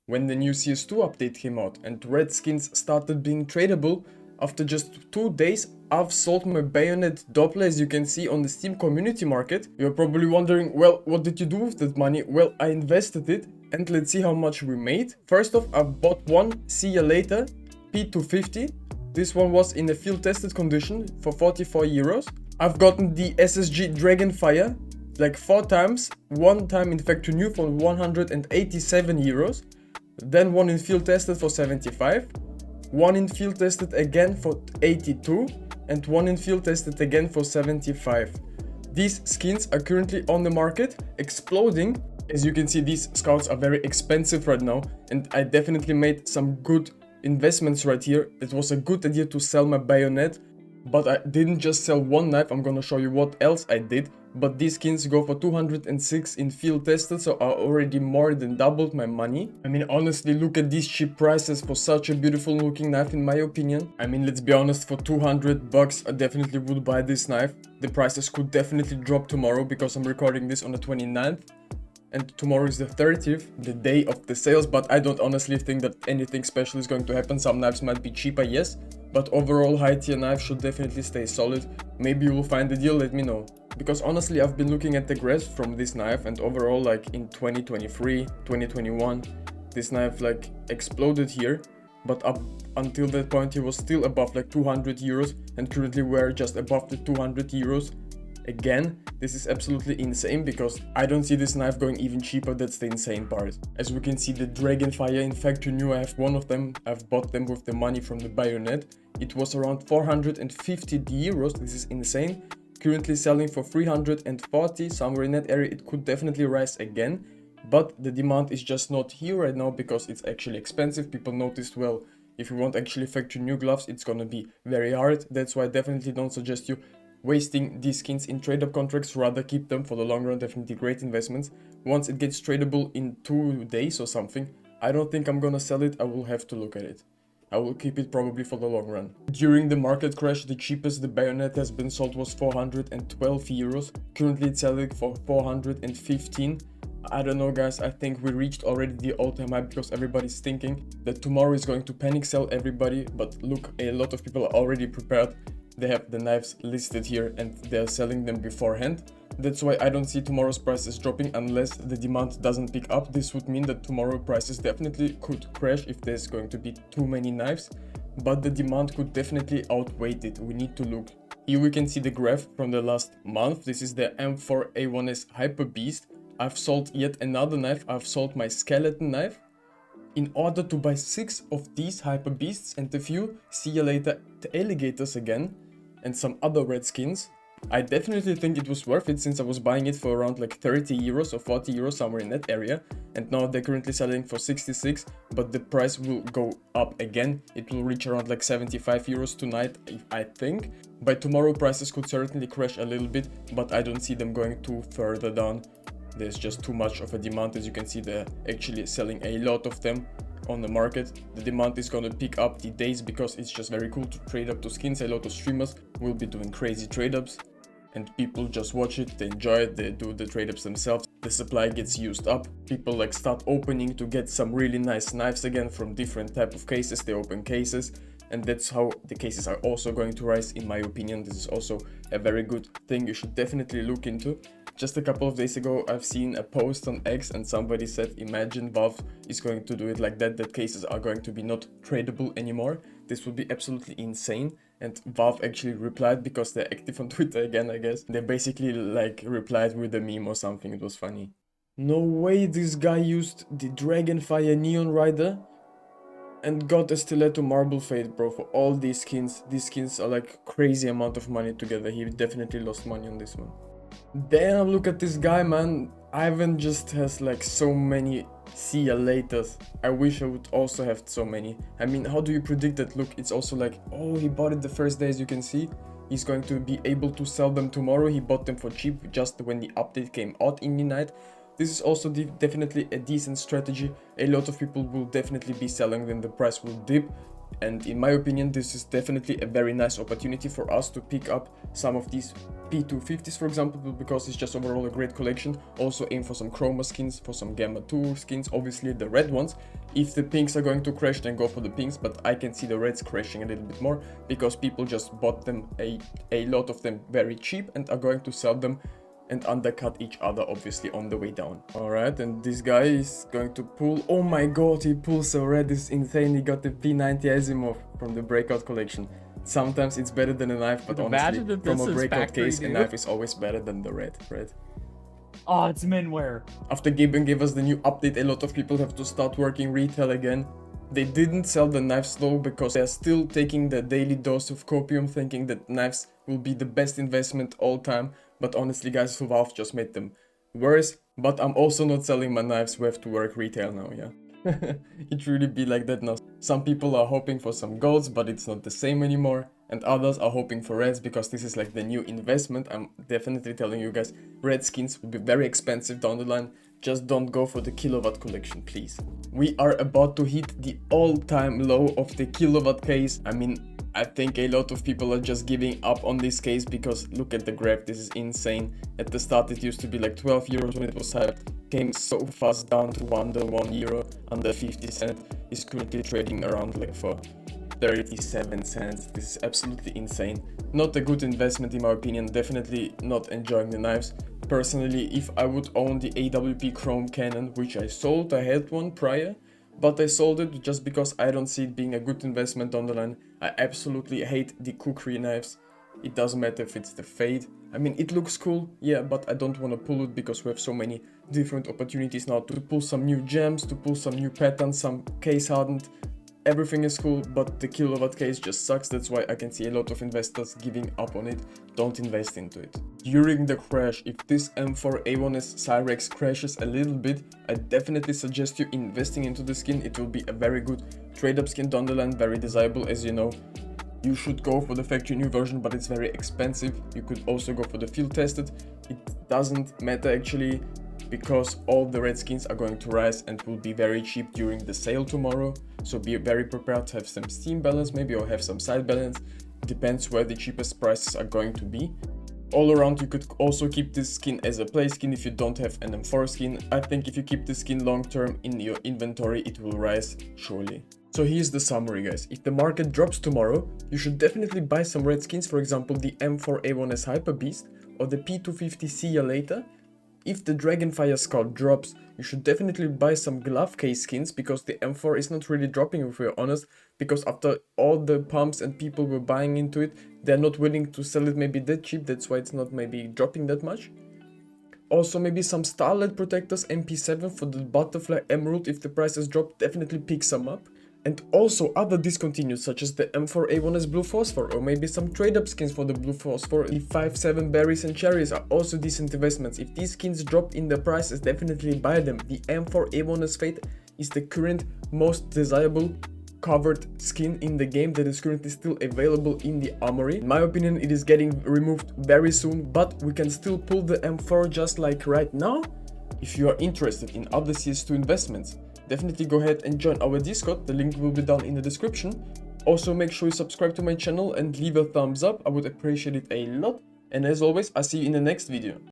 When the new CS2 update came out and red skins started being tradable, after just 2 days, I've sold my Bayonet Doppler, as you can see, on the Steam community market. You're probably wondering, well, what did you do with that money? Well, I invested it, and let's see how much we made. First off, I've bought one See Ya Later P250. This one was in a field tested condition for 44 euros. I've gotten the SSG Dragonfire like 4 times, one time in factory new for 187 euros. Then one in field tested for 75, one in field tested again for 82, and one in field tested again for 75. These skins are currently on the market, exploding. As you can see, these scouts are very expensive right now, and I definitely made some good investments right here. It was a good idea to sell my bayonet, but I didn't just sell one knife. I'm gonna show you what else I did. But these skins go for 206 in field tested, so I already more than doubled my money. I mean, honestly, look at these cheap prices for such a beautiful looking knife, in my opinion. I mean, let's be honest, for 200 bucks, I definitely would buy this knife. The prices could definitely drop tomorrow because I'm recording this on the 29th. And tomorrow is the 30th, the day of the sales, but I don't honestly think that anything special is going to happen. Some knives might be cheaper, yes, but overall high tier knife should definitely stay solid. Maybe you will find a deal, let me know. Because honestly, I've been looking at the graphs from this knife, and overall, like in 2023, 2021, this knife like exploded here, but up until that point he was still above like 200 euros, and currently we're just above the 200 euros. Again, this is absolutely insane because I don't see this knife going even cheaper. That's the insane part. As we can see, the Dragonfire in factory new, I have one of them. I've bought them with the money from the bayonet. It was around 450 euros. This is insane. Currently selling for 340, somewhere in that area. It could definitely rise again, but the demand is just not here right now because it's actually expensive. People noticed, well, if you want actually factory new gloves, it's gonna be very hard. That's why I definitely don't suggest you wasting these skins in trade-up contracts. Rather keep them for the long run. Definitely great investments. Once it gets tradable in 2 days or something, I don't think I'm gonna sell it. I will have to look at it. I will keep it probably for the long run. During the market crash, the cheapest the bayonet has been sold was 412 euros. Currently it's selling for 415. I don't know, guys, I think we reached already the all-time high because everybody's thinking that tomorrow is going to panic sell everybody. But look, a lot of people are already prepared. They have the knives listed here and they're selling them beforehand. That's why I don't see tomorrow's prices dropping unless the demand doesn't pick up. This would mean that tomorrow prices definitely could crash if there's going to be too many knives, but the demand could definitely outweigh it. We need to look. Here we can see the graph from the last month. This is the M4A1S Hyperbeast. I've sold yet another knife. I've sold my skeleton knife in order to buy 6 of these Hyperbeasts and a few See Ya Later alligators again, and some other red skins. I definitely think it was worth it since I was buying it for around like 30 euros or 40 euros, somewhere in that area, and now they're currently selling for 66, but the price will go up again. It will reach around like 75 euros tonight, I think. By tomorrow prices could certainly crash a little bit, but I don't see them going too further down. There's just too much of a demand. As you can see, they're actually selling a lot of them on the market. The demand is gonna pick up the days because it's just very cool to trade up to skins. A lot of streamers will be doing crazy trade ups and people just watch it, they enjoy it, they do the trade ups themselves. The supply gets used up. People like start opening to get some really nice knives again from different type of cases. They open cases, and that's how the cases are also going to rise, in my opinion. This is also a very good thing you should definitely look into. Just a couple of days ago, I've seen a post on X and somebody said, imagine Valve is going to do it like that, that cases are going to be not tradable anymore. This would be absolutely insane. And Valve actually replied, because they're active on Twitter again, I guess. They basically like replied with a meme or something. It was funny. No way this guy used the Dragonfire Neon Rider and got a Stiletto Marble Fade, bro, for all these skins. These skins are like crazy amount of money together. He definitely lost money on this one. Damn, look at this guy, man. Ivan just has like so many See Ya Laters. I wish I would also have so many. I mean, how do you predict that? Look, it's also like, oh, he bought it the first day, as you can see. He's going to be able to sell them tomorrow. He bought them for cheap just when the update came out in the night. This is also definitely a decent strategy. A lot of people will definitely be selling them. The price will dip. And in my opinion, this is definitely a very nice opportunity for us to pick up some of these P250s, for example, because it's just overall a great collection. Also aim for some chroma skins, for some gamma 2 skins, obviously the red ones. If the pinks are going to crash, then go for the pinks, but I can see the reds crashing a little bit more because people just bought them, a lot of them, very cheap, and are going to sell them and undercut each other, obviously, on the way down. Alright, and this guy is going to pull. Oh my god, he pulls a red. This is insane. He got the P90 Asimov from the breakout collection. Sometimes it's better than a knife, but honestly, from a breakout case, a knife is always better than the red. Oh, it's Minware. After Gaben gave us the new update, a lot of people have to start working retail again. They didn't sell the knives though because they are still taking the daily dose of copium, thinking that knives will be the best investment all time. But honestly guys, Valve just made them worse. But I'm also not selling my knives, we have to work retail now, yeah. It really be like that now. Some people are hoping for some golds, but it's not the same anymore. And others are hoping for reds because this is like the new investment. I'm definitely telling you guys, red skins will be very expensive down the line. Just don't go for the Kilowatt collection, please. We are about to hit the all-time low of the Kilowatt case. I mean, I think a lot of people are just giving up on this case because look at the graph, this is insane. At the start it used to be like 12 euros when it was hyped, came so fast down to under 1 euro, under 50 cents, is currently trading around like for 37 cents. This is absolutely insane. Not a good investment in my opinion, definitely not enjoying the knives. Personally, if I would own the AWP Chrome Cannon, which I sold, I had one prior, but I sold it just because I don't see it being a good investment down the line. I absolutely hate the kukri knives. It doesn't matter if it's the fade. I mean, it looks cool, yeah, but I don't want to pull it because we have so many different opportunities now to pull some new gems, to pull some new patterns, some case hardened. Everything is cool, but the Kilowatt case just sucks. That's why I can see a lot of investors giving up on it. Don't invest into it. During the crash, if this M4A1S Cyrex crashes a little bit, I definitely suggest you investing into the skin. It will be a very good trade-up skin down the line, very desirable, as you know. You should go for the factory new version, but it's very expensive. You could also go for the field tested. It doesn't matter actually, because all the red skins are going to rise and will be very cheap during the sale tomorrow. So be very prepared to have some Steam balance maybe, or have some side balance. Depends where the cheapest prices are going to be. All around, you could also keep this skin as a play skin if you don't have an M4 skin. I think if you keep the skin long term in your inventory, it will rise surely. So here's the summary guys. If the market drops tomorrow, you should definitely buy some red skins, for example the M4A1S Hyperbeast or the P250 See Ya Later. If the Dragonfire Skull drops, you should definitely buy some glove case skins because the M4 is not really dropping if we're honest, because after all the pumps and people were buying into it, they're not willing to sell it maybe that cheap, that's why it's not maybe dropping that much. Also maybe some Starlight Protectors MP7 for the Butterfly Emerald. If the prices drop, definitely pick some up. And also other discontinued such as the M4A1S Blue Phosphor, or maybe some trade-up skins for the Blue Phosphor. The 5-7 Berries and Cherries are also decent investments. If these skins dropped in the prices, definitely buy them. The M4A1S Fate is the current most desirable covered skin in the game that is currently still available in the Armory. In my opinion, it is getting removed very soon, but we can still pull the M4 just like right now. If you are interested in other CS2 investments, definitely go ahead and join our Discord, the link will be down in the description. Also make sure you subscribe to my channel and leave a thumbs up, I would appreciate it a lot. And as always, I'll see you in the next video.